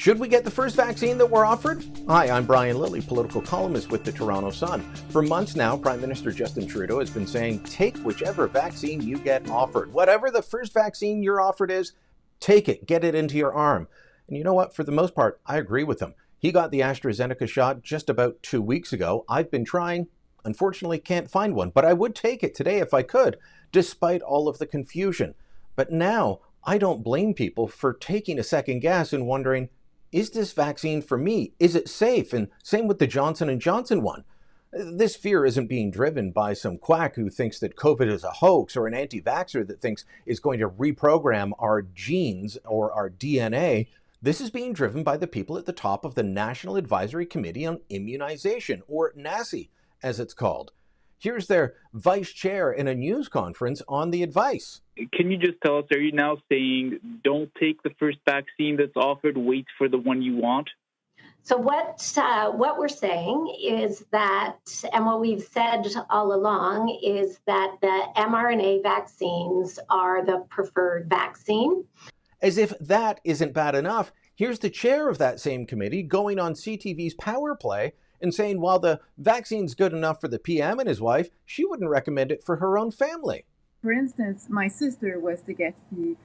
Should we get the first vaccine that we're offered? Hi, I'm Brian Lilley, political columnist with the Toronto Sun. For months now, Prime Minister Justin Trudeau has been saying, take whichever vaccine you get offered. Whatever the first vaccine you're offered is, take it, get it into your arm. And you know what? For the most part, I agree with him. He got the AstraZeneca shot just about 2 weeks ago. I've been trying. Unfortunately, can't find one, but I would take it today if I could, despite all of the confusion. But now, I don't blame people for taking a second guess and wondering, is this vaccine for me? Is it safe? And same with the Johnson & Johnson one. This fear isn't being driven by some quack who thinks that COVID is a hoax or an anti-vaxxer that thinks it's going to reprogram our genes or our DNA. This is being driven by the people at the top of the National Advisory Committee on Immunization, or NACI, as it's called. Here's their vice chair in a news conference on the advice. Can you just tell us, are you now saying don't take the first vaccine that's offered, wait for the one you want? So what we're saying is that, and what we've said all along, is that the mRNA vaccines are the preferred vaccine. As if that isn't bad enough, here's the chair of that same committee going on CTV's Power Play and saying while the vaccine's good enough for the PM and his wife, she wouldn't recommend it for her own family. For instance, my sister was to get the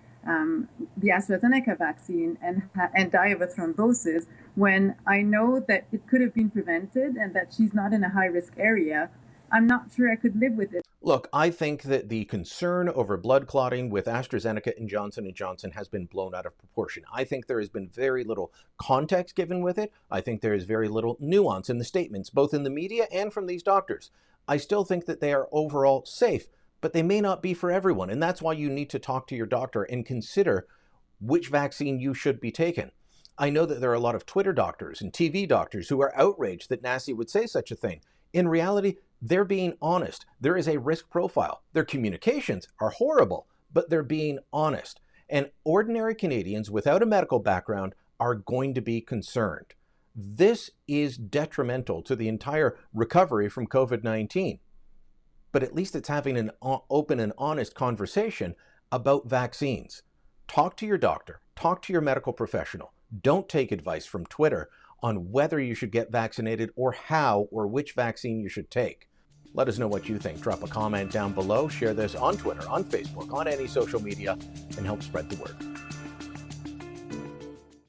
AstraZeneca vaccine and die of a thrombosis when I know that it could have been prevented and that she's not in a high-risk area. I'm not sure I could live with it. Look, I think that the concern over blood clotting with AstraZeneca and Johnson & Johnson has been blown out of proportion. I think there has been very little context given with it. I think there is very little nuance in the statements, both in the media and from these doctors. I still think that they are overall safe, but they may not be for everyone. And that's why you need to talk to your doctor and consider which vaccine you should be taking. I know that there are a lot of Twitter doctors and TV doctors who are outraged that NACI would say such a thing. In reality, they're being honest. There is a risk profile. Their communications are horrible, but they're being honest. And ordinary Canadians without a medical background are going to be concerned. This is detrimental to the entire recovery from COVID-19. But at least it's having an open and honest conversation about vaccines. Talk to your doctor. Talk to your medical professional. Don't take advice from Twitter on whether you should get vaccinated or how or which vaccine you should take. Let us know what you think. Drop a comment down below. Share this on Twitter, on Facebook, on any social media, and help spread the word.